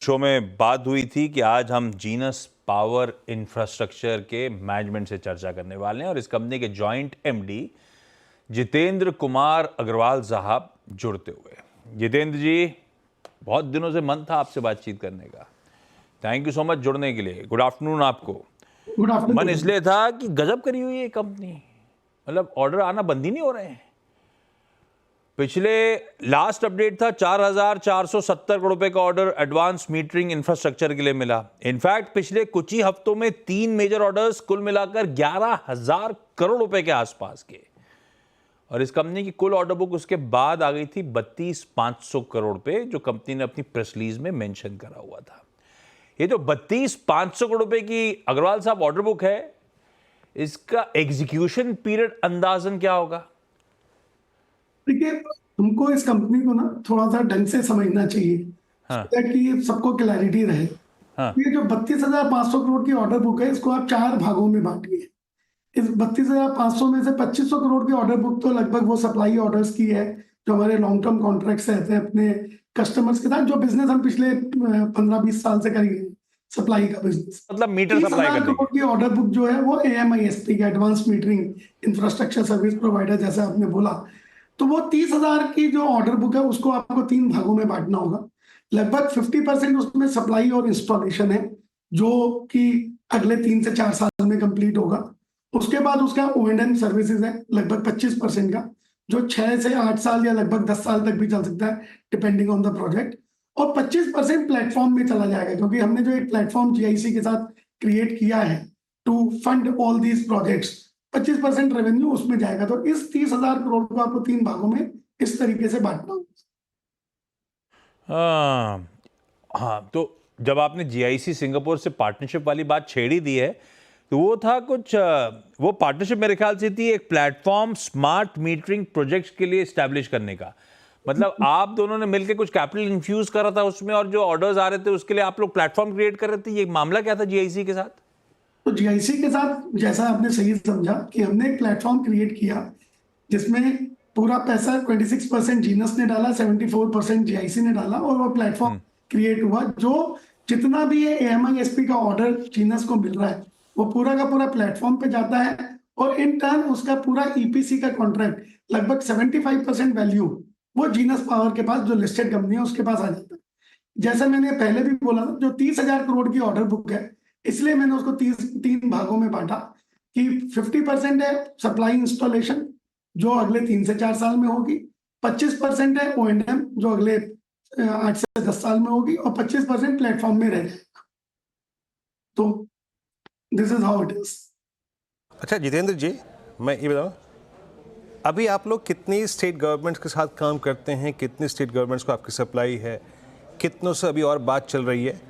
Show में बात हुई थी कि आज हम जीनस पावर इंफ्रास्ट्रक्चर के मैनेजमेंट से चर्चा करने वाले हैं और इस कंपनी के जॉइंट एमडी जितेंद्र कुमार अग्रवाल साहब जुड़ते हुए। जितेंद्र जी, बहुत दिनों से मन था आपसे बातचीत करने का। थैंक यू सो मच जुड़ने के लिए। गुड आफ्टरनून आपको। Good afternoon. मन इसलिए था कि गजब करी हुई है कंपनी, मतलब ऑर्डर आना बंद ही नहीं हो रहे हैं। पिछले लास्ट अपडेट था 4,470 करोड़ रुपए का ऑर्डर एडवांस मीटरिंग इंफ्रास्ट्रक्चर के लिए मिला। इनफैक्ट पिछले कुछ ही हफ्तों में 3 मेजर ऑर्डर्स कुल मिलाकर 11,000 करोड़ रुपए के आसपास के, और इस कंपनी की कुल ऑर्डर बुक उसके बाद आ गई थी 32,500 करोड़ रुपए, जो कंपनी ने अपनी प्रेस रिलीज में मेंशन करा हुआ था। ये जो 32,500 करोड़ रुपए की अग्रवाल साहब ऑर्डर बुक है, इसका एग्जीक्यूशन पीरियड अंदाजन क्या होगा? देखिए, हमको इस कंपनी को ना थोड़ा सा ढंग से समझना चाहिए, हाँ। ताकि सबको क्लैरिटी रहे। हाँ। ये जो 32,500 करोड़ की ऑर्डर बुक है, इसको आप 4 भागों में बांटिए। इस 32,500 में से 2,500 करोड़ की ऑर्डर बुक तो लगभग वो सप्लाई ऑर्डर्स की है, जो हमारे लॉन्ग टर्म कॉन्ट्रैक्ट्स रहते हैं अपने कस्टमर्स के साथ, जो बिजनेस हम पिछले 15-20 साल से करेंगे, सप्लाई का बिजनेस। मतलब मीटर सप्लाई 30,000 करने करोड़ की। की ऑर्डर बुक जो है वो AMISP का advance metering infrastructure service provider, जैसे आपने बोला, तो वो 30,000 की जो ऑर्डर बुक है उसको आपको 3 भागों में बांटना होगा। लगभग 50% उसमें सप्लाई और इंस्टॉलेशन है, जो कि अगले 3 से 4 साल में कंप्लीट होगा। उसके बाद उसका O&M सर्विसेज है लगभग 25% का, जो 6 से 8 साल या लगभग 10 साल तक भी चल सकता है, डिपेंडिंग ऑन द प्रोजेक्ट। और 25% प्लेटफॉर्म में चला जाएगा, क्योंकि हमने जो एक प्लेटफॉर्म GIC के साथ क्रिएट किया है to fund all these projects, 25% revenue उसमें जाएगा। तो इस 30,000 करोड़ को आपको 3 भागों में इस तरीके से बांटना होगा। हाँ, तो जब आपने GIC सिंगापुर से पार्टनरशिप वाली बात छेड़ी दी है, तो वो था कुछ वो पार्टनरशिप मेरे ख्याल से थी एक प्लेटफॉर्म स्मार्ट मीटरिंग प्रोजेक्ट्स के लिए एस्टैब्लिश करने का। मतलब आप दोनों ने मिलकर कुछ कैपिटल इन्फ्यूज करा था उसमें, और जो ऑर्डर्स आ रहे थे उसके लिए आप लोग प्लेटफॉर्म क्रिएट कर रहे थे। ये मामला क्या था GIC के साथ? तो GIC के साथ, जैसा आपने सही समझा, कि हमने एक प्लेटफॉर्म क्रिएट किया जिसमें पूरा पैसा 26% जीनस ने डाला, 74% GIC ने डाला, और वो प्लेटफॉर्म क्रिएट हुआ। जो जितना भी ये AMISP का ऑर्डर जीनस को मिल रहा है, वो पूरा का पूरा प्लेटफॉर्म पे जाता है, और इन टर्न उसका पूरा EPC का कॉन्ट्रैक्ट लगभग 75% वैल्यू वो जीनस पावर के पास, जो लिस्टेड कंपनी है, उसके पास आ जाता है। जैसा मैंने पहले भी बोला था, जो 30,000 करोड़ की ऑर्डर बुक है, इसलिए मैंने उसको 3 भागों में बांटा कि 50% है सप्लाई इंस्टॉलेशन, जो अगले 3 से 4 साल में होगी, 25% है O&M, जो अगले 8 से 10 साल में होगी, और 25% प्लेटफॉर्म में रह जाएगा। तो this is how it is. अच्छा जितेंद्र जी, मैं ये बताऊँ, अभी आप लोग कितनी स्टेट गवर्नमेंट्स के साथ काम करते हैं? कितनी स्टेट गवर्नमेंट्स को आपकी सप्लाई है? कितनों से अभी और बात चल रही है?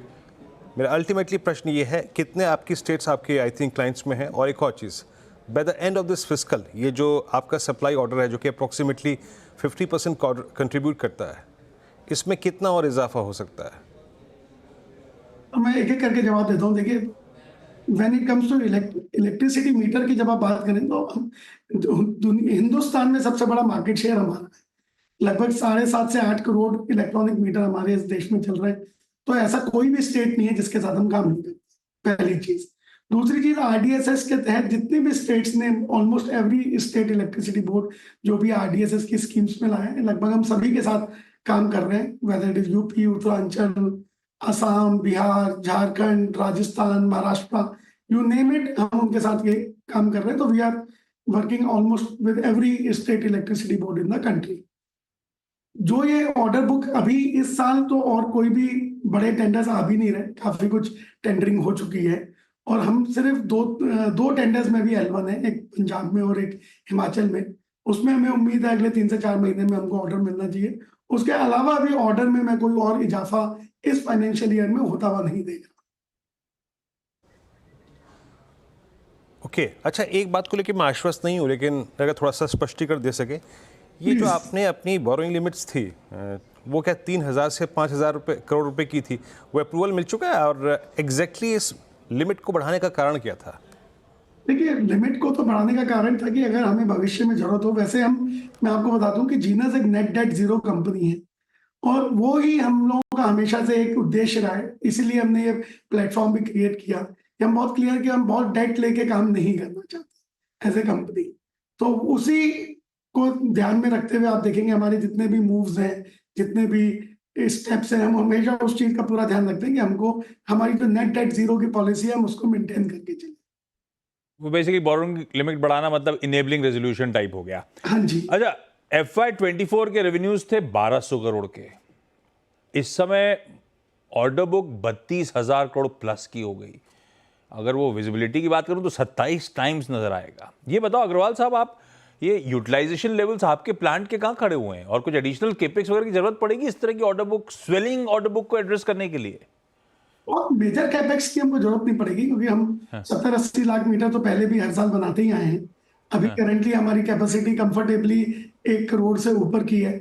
मेरा अल्टीमेटली प्रश्न ये है, कितने आपकी स्टेट्स आपके आई थिंक क्लाइंट्स में हैं? और एक और चीज़, by the end of this fiscal, ये जो आपका सप्लाई ऑर्डर है, जो कि अप्रॉक्सीमेटली 50% कंट्रीब्यूट करता है, इसमें कितना और इजाफा हो सकता है? तो मैं एक एक करके जवाब देता हूँ। देखिए, when it comes to electricity meter की जब आप बात करें, तो हिंदुस्तान में सबसे बड़ा मार्केट शेयर हमारा है। लगभग 7.5 से 8 करोड़ इलेक्ट्रॉनिक मीटर हमारे इस देश में चल रहे हैं। तो ऐसा कोई भी स्टेट नहीं है जिसके साथ हम काम नहीं करते, पहली चीज। दूसरी चीज, RDSS के तहत जितनी भी स्टेट्स ने, almost every state electricity board जो भी RDSS की स्कीम्स में लाया है, लगभग हम सभी के साथ काम कर रहे हैं, whether it is UP, Uttaranchal, Assam, Bihar, Jharkhand, Rajasthan, Maharashtra, you name it, हम उनके साथ ये काम कर रहे हैं। तो we are working almost with every state electricity board in the country. जो ये ऑर्डर बुक अभी इस साल, तो और कोई भी बड़े टेंडर्स आ भी नहीं रहे, काफी कुछ टेंडरिंग हो चुकी है, और हम सिर्फ दो टेंडर्स में भी L1 है, एक पंजाब में और एक हिमाचल में। उसमें हमें उम्मीद है अगले 3 से 4 महीने में हमको ऑर्डर मिलना चाहिए। उसके अलावा भी ऑर्डर में मैं कोई और इजाफा इस फाइनेंशियल ईयर में होता हुआ नहीं देगा। ओके, अच्छा, एक बात को लेकर मैं आश्वस्त नहीं हूँ, लेकिन अगर थोड़ा सा स्पष्टीकरण दे सके, ये जो आपने अपनी बोरोइंग लिमिट्स थी, वो क्या 3,000 से 5,000 करोड़ रुपए की थी, वो अप्रूवल मिल चुका है? और एग्जैक्टली इस लिमिट को बढ़ाने का कारण क्या था? देखिए, लिमिट को तो बढ़ाने का कारण था कि अगर हमें भविष्य में जरूरत हो, मैं आपको बता दूं कि जीनस एक नेट डेट जीरो कंपनी है, और वो ही हम लोगों का हमेशा से एक उद्देश्य रहा है, इसीलिए हमने ये प्लेटफॉर्म भी क्रिएट किया कि हम बहुत क्लियर कि हम बहुत डेट लेके काम नहीं करना चाहते एज ए कंपनी। तो उसी को ध्यान में रखते हुए आप देखेंगे हमारे जितने भी मूव्स हैं, जितने भी स्टेप्स हैं, हम हमेशा उस चीज का पूरा ध्यान रखते हैं कि हमको हमारी जो नेट डेट जीरो की पॉलिसी है हम उसको मेंटेन करके चलें। वो बेसिकली बोरोइंग लिमिट बढ़ाना मतलब इनेबलिंग रेजोल्यूशन टाइप हो गया। हाँ जी। अच्छा, FY24 के रेवेन्यूज थे 1200 करोड़ के, इस समय ऑर्डर बुक 32,000 करोड़ प्लस की हो गई। अगर वो विजिबिलिटी की बात करूं तो 27 टाइम्स नजर आएगा। ये बताओ अग्रवाल साहब, आप ये यूटिलाइजेशन लेवल्स आपके प्लांट के कहाँ खड़े हुए हैं, और कुछ एडिशनल केपेक्स वगैरह की जरूरत पड़ेगी इस तरह की order book, swelling order book को एड्रेस करने के लिए? और मेजर कैपेक्स की हमको जरूरत नहीं पड़ेगी, क्योंकि हम 70-80 लाख मीटर तो पहले भी हर साल बनाते ही आए हैं। अभी करेंटली हमारी कैपेसिटी कंफर्टेबली 1 करोड़ से ऊपर की है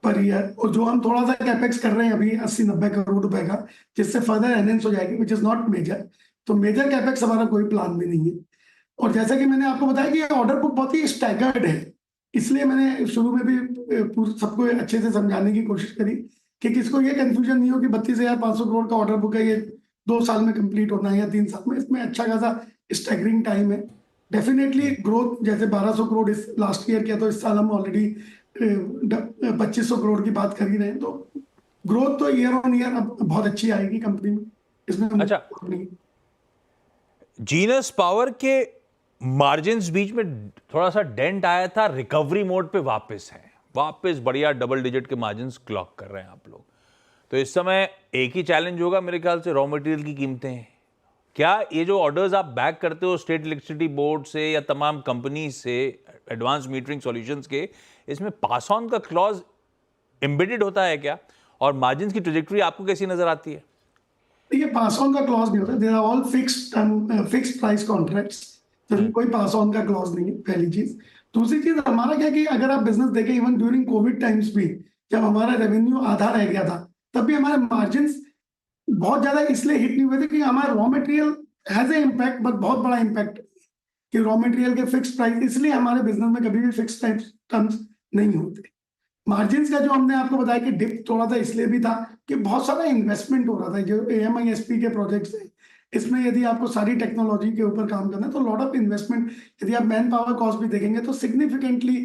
पर ईयर, और जो हम थोड़ा सा कैपेक्स कर रहे हैं अभी 80-90 करोड़ रुपए का, जिससे फर्दर एनहेंस हो जाएगी, विच इज नॉट मेजर। तो मेजर कैपेक्स हमारा कोई प्लान भी नहीं है। और जैसा कि मैंने आपको बताया कि ऑर्डर बुक बहुत ही स्टैगर्ड है, इसलिए मैंने शुरू में भी सबको अच्छे से समझाने की कोशिश करी कि किसको ये कंफ्यूजन नहीं हो कि 32,500 करोड़ का ऑर्डर बुक है, ये 2 साल में कंप्लीट होना है या 3 साल में। इसमें अच्छा खासा स्टैगरिंग टाइम है। डेफिनेटली ग्रोथ जैसे 1200 करोड़ इस लास्ट ईयर किया, तो इस साल हम ऑलरेडी 2500 करोड़ की बात कर ही रहे हैं। तो ग्रोथ तो ईयर ऑन ईयर अब बहुत अच्छी आएगी कंपनी में, इसमें अच्छा, जीनस पावर के मार्जिन्स बीच में थोड़ा सा डेंट आया था, रिकवरी मोड पे वापस है, वापस बढ़िया डबल डिजिट के मार्जिन्स क्लॉक कर रहे हैं आप लोग। तो इस समय एक ही चैलेंज होगा मेरे ख्याल से, रॉ मटेरियल की कीमतें। क्या ये जो ऑर्डर्स आप बैक करते हो स्टेट इलेक्ट्रिसिटी बोर्ड से या तमाम कंपनी से, एडवांस मीटरिंग सॉल्यूशंस के, इसमें पास ऑन का क्लॉज एम्बेडेड होता है क्या, और मार्जिन्स की ट्रेजेक्टरी आपको कैसी नजर आती है? देखिए, पास ऑन का क्लॉज नहीं होता, they are all fixed price contracts, तो कोई पास ऑन का क्लॉज नहीं है, पहली चीज। दूसरी चीज हमारा क्या कि अगर आप बिजनेस देखें, इवन ड्यूरिंग कोविड टाइम्स भी जब हमारा रेवेन्यू आधा रह गया था, तब भी हमारे मार्जिन बहुत ज्यादा इसलिए हिट नहीं हुए थे कि हमारा raw material has a impact, but बहुत बड़ा इम्पैक्ट कि रॉ मटेरियल के फिक्स प्राइस, इसलिए हमारे बिजनेस में कभी भी फिक्स टर्म्स नहीं होते। मार्जिन्स का जो हमने आपको बताया कि डिप थोड़ा सा इसलिए भी था कि बहुत सारा इन्वेस्टमेंट हो रहा था। जो AMISP के प्रोजेक्ट्स हैं, इसमें यदि आपको सारी टेक्नोलॉजी के ऊपर काम करना है तो लॉट ऑफ इन्वेस्टमेंट, यदि आप मैन पावर कॉस्ट भी देखेंगे तो सिग्निफिकेंटली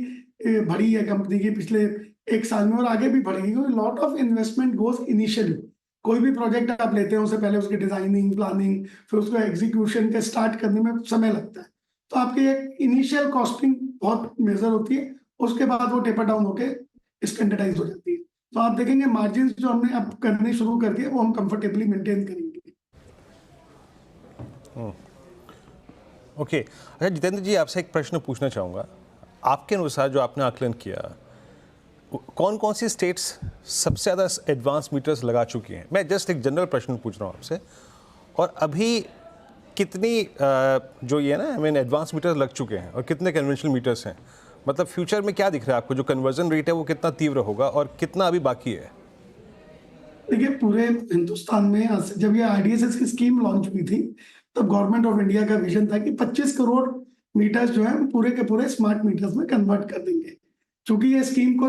बढ़ी है कंपनी की पिछले 1 साल में, और आगे भी बढ़ेगी, क्योंकि lot of investment goes initially. कोई भी प्रोजेक्ट आप लेते हैं उससे पहले उसकी डिजाइनिंग, प्लानिंग, फिर उसको एग्जीक्यूशन के स्टार्ट करने में समय लगता है। तो आपकी एक इनिशियल कॉस्टिंग बहुत मेजर होती है, उसके बाद वो टेपर डाउन होके स्टैंडर्डाइज हो जाती है। तो आप देखेंगे मार्जिन जो हमने अब करने शुरू कर दिए वो हम कंफर्टेबली मेंटेन करेंगे। ओके। अच्छा जितेंद्र जी, आपसे एक प्रश्न पूछना चाहूँगा। आपके अनुसार जो आपने आकलन किया, कौन कौन सी स्टेट्स सबसे ज़्यादा एडवांस मीटर्स लगा चुकी हैं? मैं जस्ट एक जनरल प्रश्न पूछ रहा हूँ आपसे। और अभी कितनी जो ये ना, एडवांस मीटर्स लग चुके हैं और कितने कन्वेंशनल मीटर्स हैं? मतलब फ्यूचर में क्या दिख रहा है आपको, जो कन्वर्जन रेट है वो कितना तीव्र होगा और कितना अभी बाकी है? देखिए, पूरे हिंदुस्तान में जब ये RDSS की स्कीम लॉन्च हुई थी, तब गवर्नमेंट ऑफ इंडिया का विजन था कि 25 करोड़ मीटर्स जो है पूरे के पूरे स्मार्ट मीटर्स में कन्वर्ट कर देंगे। क्योंकि ये स्कीम को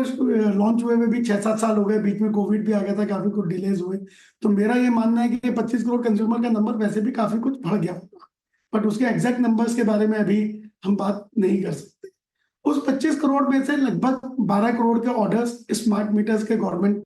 लॉन्च हुए में भी 6-7 साल हो गए, बीच में कोविड भी आ गया था, काफी कुछ डिलेज हुए। तो मेरा ये मानना है कि 25 करोड़ कंज्यूमर का नंबर वैसे भी काफी कुछ बढ़ गया होगा, बट उसके एग्जैक्ट नंबर्स के बारे में अभी हम बात नहीं कर सकते। उस 25 करोड़ में से लगभग 12 करोड़ के ऑर्डर्स स्मार्ट मीटर्स के गवर्नमेंट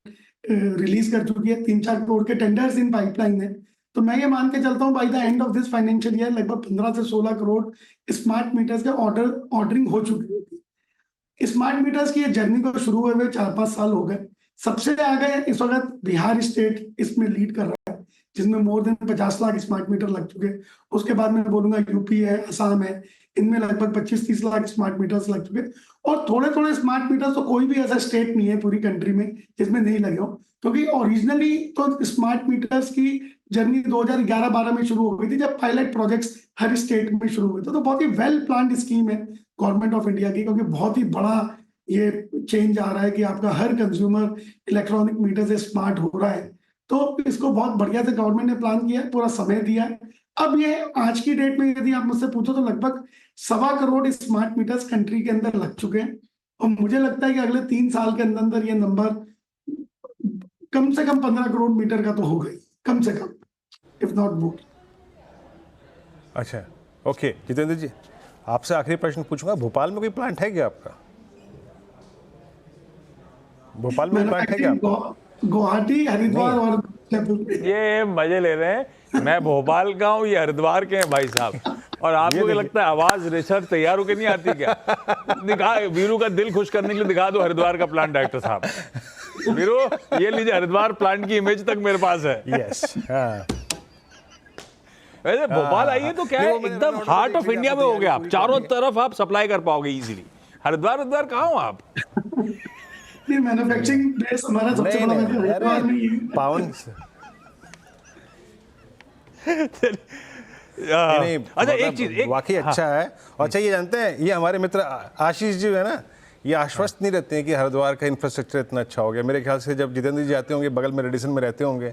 रिलीज कर चुकी है, 3-4 करोड़ के टेंडर्स इन पाइपलाइन है। तो मैं ये मान के चलता हूँ bye the end of this financial year लगभग 15 से 16 करोड़ स्मार्ट मीटर्स के ऑर्डरिंग हो चुकी होगी। स्मार्ट मीटर्स की ये जर्नी को शुरू हुए 4-5 साल हो गए। सबसे आगे इस वक्त बिहार स्टेट इसमें लीड कर रहा है, जिसमें more than 50 lakh smart meter लग चुके। उसके बाद मैं बोलूंगा यूपी है, असम है, इनमें लगभग 25-30 लाख स्मार्ट मीटर्स लग चुके। और थोड़े थोड़े स्मार्ट मीटर्स तो कोई भी ऐसा स्टेट नहीं है पूरी कंट्री में जिसमें नहीं लगे हो, क्योंकि ओरिजिनली तो स्मार्ट मीटर्स की जर्नी 2011-12 में शुरू हो गई थी, जब पायलट प्रोजेक्ट्स हर स्टेट में शुरू हुए थे। तो बहुत ही वेल प्लान्ड स्कीम है गवर्नमेंट ऑफ इंडिया की, क्योंकि बहुत ही बड़ा ये चेंज आ रहा है कि आपका हर कंज्यूमर इलेक्ट्रॉनिक मीटर से स्मार्ट हो रहा है। तो इसको बहुत बढ़िया से गवर्नमेंट ने प्लान किया है, पूरा समय दिया है। अब ये आज की डेट में यदि आप मुझसे पूछो तो लगभग 1.25 करोड़ स्मार्ट मीटर्स कंट्री के अंदर लग चुके हैं, और मुझे लगता है कि अगले 3 साल के अंदर ये नंबर कम से कम 15 करोड़ मीटर का तो हो गई, कम से कम, इफ नॉट मोर। अच्छा, ओके जितेंद्र जी, आपसे आखिरी प्रश्न पूछूंगा, भोपाल में कोई प्लांट है क्या आपका? भोपाल में प्लांट है क्या आपका? गुवाहाटी, हरिद्वार नहीं। और जयपुर में। ये मजे ले रहे हैं, मैं भोपाल का हूँ, ये हरिद्वार के हैं भाई साहब। और आपको क्या लगता है आवाज रिसर्च तैयार होकर नहीं आती क्या? दिखा, वीरू का दिल खुश करने के लिए दिखा दो हरिद्वार का प्लांट डायरेक्टर साहब। वीरू, ये लीजिए, हरिद्वार प्लांट की इमेज तक मेरे पास है। यस, हाँ। वैसे भोपाल आइए तो क्या है, नहीं, वो मैंने एकदम ऑर्डर हार्ट तो ऑफ देखिए, इंडिया में आपको हो गया, आप तैयारी चारों पूरी तरफ आप सप्लाई कर पाओगे इजीली। हरिद्वार कहाँ हो आप? नहीं, मैन्युफैक्चरिंग बेस हमारा सबसे नहीं बड़ा नहीं, हरिद्वार में ही अरे है। पावन नहीं, अच्छा, मतलब एक चीज वाकई अच्छा है। और अच्छा, ये जानते हैं, ये हमारे मित्र आशीष जी है ना, ये आश्वस्त नहीं रहते हैं कि हरिद्वार का इंफ्रास्ट्रक्चर इतना अच्छा हो गया। मेरे ख्याल से जब जितेंद्र जी आते होंगे, बगल में रेडिसन में रहते होंगे,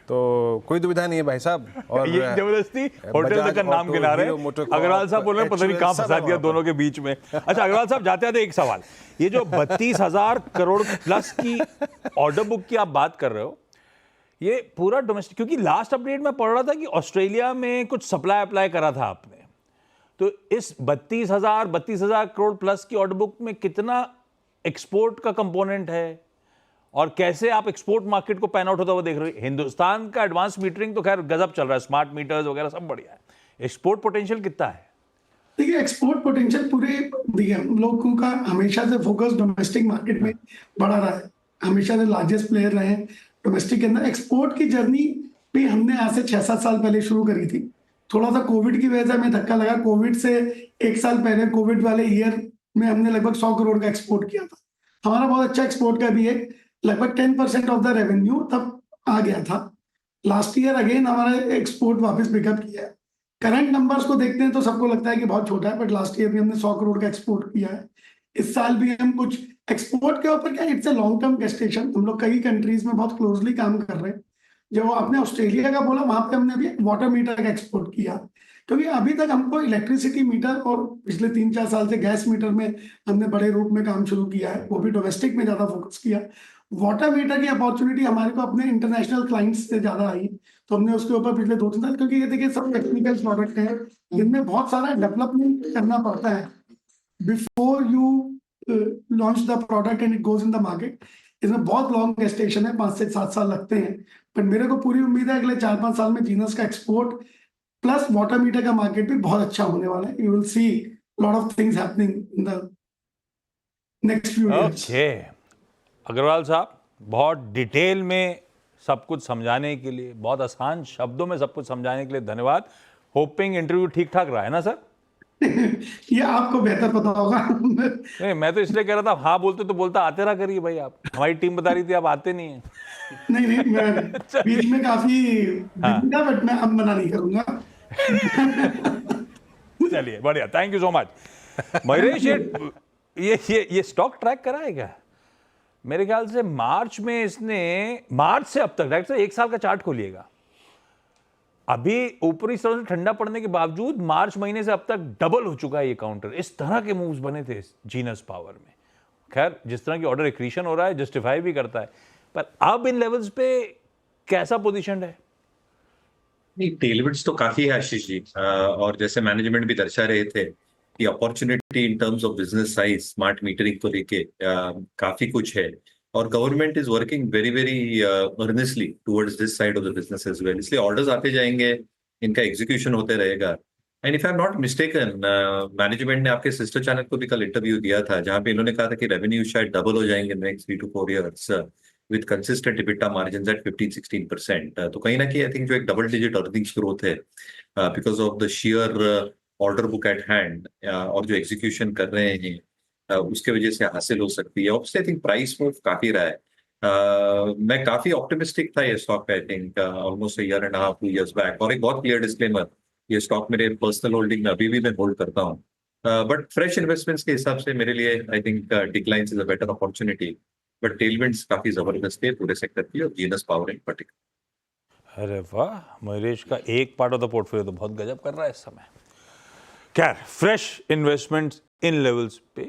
तो कोई दुविधा नहीं है भाई साहब। और ये जबरदस्ती होटल बजाज तक का नाम ऑटो, गिना रहे हीरो हैं। मोटोकॉर्प, अग्रवाल साहब बोल रहे हैं पता नहीं कहाँ HUL, सब फंसा है दिया वहाँ पर। दोनों के बीच में। अच्छा अग्रवाल साहब, जाते जाते एक सवाल, ये जो 32,000 करोड़ प्लस की ऑर्डर बुक की आप बात कर रहे हो, ये पूरा डोमेस्टिक, क्योंकि लास्ट अपडेट में पढ़ रहा था कि ऑस्ट्रेलिया में कुछ सप्लाई अप्लाई करा था आपने, तो इस 32,000 करोड़ प्लस की ऑर्डर बुक में कितना एक्सपोर्ट का कंपोनेंट है और कैसे आप एक्सपोर्ट मार्केट को पैन आउट होता हुआ देख रहे हो? हिंदुस्तान का एडवांस मीटरिंग तो खैर गजब चल रहा है, स्मार्ट मीटर्स वगैरह सब बढ़िया है, एक्सपोर्ट पोटेंशियल कितना है? देखिए, एक्सपोर्ट पोटेंशियल पूरे, देखिए हम लोगों का हमेशा से फोकस डोमेस्टिक मार्केट में बढ़ा रहा है, हमेशा से लार्जेस्ट प्लेयर रहे हैं डोमेस्टिक के अंदर। एक्सपोर्ट की जर्नी भी हमने आज से 6-7 साल पहले शुरू करी थी। थोड़ा सा कोविड की वजह से हमें धक्का लगा, कोविड से 1 साल पहले, कोविड वाले ईयर में हमने लगभग 100 करोड़ का एक्सपोर्ट किया था। हमारा बहुत अच्छा एक्सपोर्ट का भी है, लगभग 10% ऑफ द रेवेन्यू तब आ गया था। लास्ट ईयर अगेन हमारा एक्सपोर्ट वापस पिकअप किया है। करंट नंबर्स को देखते हैं तो सबको लगता है कि बहुत छोटा है, बट लास्ट ईयर भी हमने 100 करोड़ का एक्सपोर्ट किया है। इस साल भी हम कुछ एक्सपोर्ट के ऊपर, क्या, it's a long term gestation, हम लोग कई कंट्रीज में बहुत क्लोजली काम कर रहे हैं। जब वो आपने ऑस्ट्रेलिया का बोला, वहां पे हमने भी वाटर मीटर का एक्सपोर्ट किया, क्योंकि अभी तक हमको इलेक्ट्रिसिटी मीटर और पिछले 3-4 साल से गैस मीटर में हमने बड़े रूप में काम शुरू किया है, वो भी डोमेस्टिक में ज्यादा फोकस किया। वाटर मीटर की अपॉर्चुनिटी हमारे को अपने इंटरनेशनल क्लाइंट्स से ज्यादा आई, तो हमने उसके ऊपर पिछले 2-3 साल, क्योंकि ये देखिए सब टेक्निकल प्रोडक्ट है, इनमें बहुत सारा डेवलपमेंट करना पड़ता है before you launch the product and it goes in the market. इसमें बहुत लॉन्ग गेस्टेशन है, 5 से 7 साल लगते हैं, पर मेरे को पूरी उम्मीद है अगले 4-5 साल में जीनस का एक्सपोर्ट प्लस वाटर मीटर का मार्केट भी बहुत अच्छा होने वाला है। You will see lot of things happening in the next few years. Okay Agarwal साहब, बहुत डिटेल में सब कुछ समझाने के लिए, बहुत आसान शब्दों में सब कुछ समझाने के लिए धन्यवाद। होपिंग इंटरव्यू ठीक ठाक रहा है ना सर? ये आपको बेहतर पता होगा। नहीं, मैं तो इसलिए कह रहा था, हाँ बोलते तो बोलता आते रहा करिए भाई, आप, हमारी टीम बता रही थी आप आते नहीं हैं। नहीं, मैं बीच में काफी बिजी था, बट मैं अब मना नहीं करूंगा। चलिए बढ़िया, thank you so much. Mahesh, ये स्टॉक ट्रैक करा है क्या? मेरे ख्याल से मार्च में इसने, मार्च से अब तक डायरेक्ट 1 साल का चार्ट खोलिएगा, अभी ऊपरी स्तर से ठंडा पड़ने के बावजूद मार्च महीने से अब तक डबल हो चुका है ये काउंटर। इस तरह के मूव्स बने थे जीनस पावर में। खैर, जिस तरह की ऑर्डर एक्रीशन हो रहा है जस्टिफाई भी करता है, पर अब इन लेवल्स पे कैसा पोजीशन है? नहीं, टेलविड्स तो काफी है आशीष जी, और जैसे मैनेजमेंट भी दर्शा रहे थे कि opportunity in terms of business size smart metering को लेके काफी कुछ है, और government is working very very earnestly towards this side of the business as well. इसलिए ऑर्डर्स आते जाएंगे, इनका एग्जीक्यूशन होते रहेगा। And if I am not mistaken, management ने आपके सिस्टर चैनल को भी कल इंटरव्यू दिया था, जहां पे इन्होंने कहा था कि रेवेन्यू शायद डबल हो जाएंगे next 3 to 4 years with consistent EBITDA margins at 15-16%. तो कहीं ना कहीं आई थिंक जो एक डबल डिजिट अर्निंग्स ग्रोथ है because of the share order book eight hand और जो एग्जीक्यूशन कर रहे हैं उसके वजह से हासिल हो सकती है। Obviously I think price move काफी रहा है। मैं काफी ऑप्टिमिस्टिक था ये स्टॉक पे, I think almost a year and a half 2 years back. और एक बहुत क्लियर डिस्क्लेमर, ये स्टॉक मेरे पर्सनल होल्डिंग में अभी भी मैं होल्ड करता हूँ, बट फ्रेश इन्वेस्टमेंट्स के हिसाब से मेरे लिए I think declines is a better opportunity. But tailwinds काफी जबरदस्त है पूरे सेक्टर की, और जीनस पावर इन पर्टिकुलर। अरे वाह, महेश का एक पार्ट ऑफ द पोर्टफोलियो तो बहुत गजब कर रहा है इस समय। खैर, फ्रेश इन्वेस्टमेंट्स इन लेवल्स पे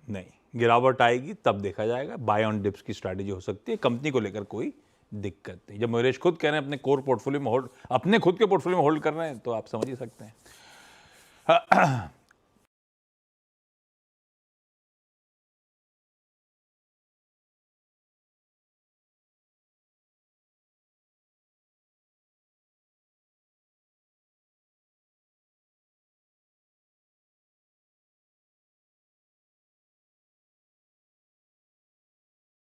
नहीं, गिरावट आएगी तब देखा जाएगा, बाय ऑन डिप्स की स्ट्रैटेजी हो सकती है, कंपनी को लेकर कोई दिक्कत नहीं। जब मयूरेश खुद कह रहे हैं अपने कोर पोर्टफोलियो में होल्ड, अपने खुद के पोर्टफोलियो में होल्ड कर रहे हैं, तो आप समझ ही सकते हैं।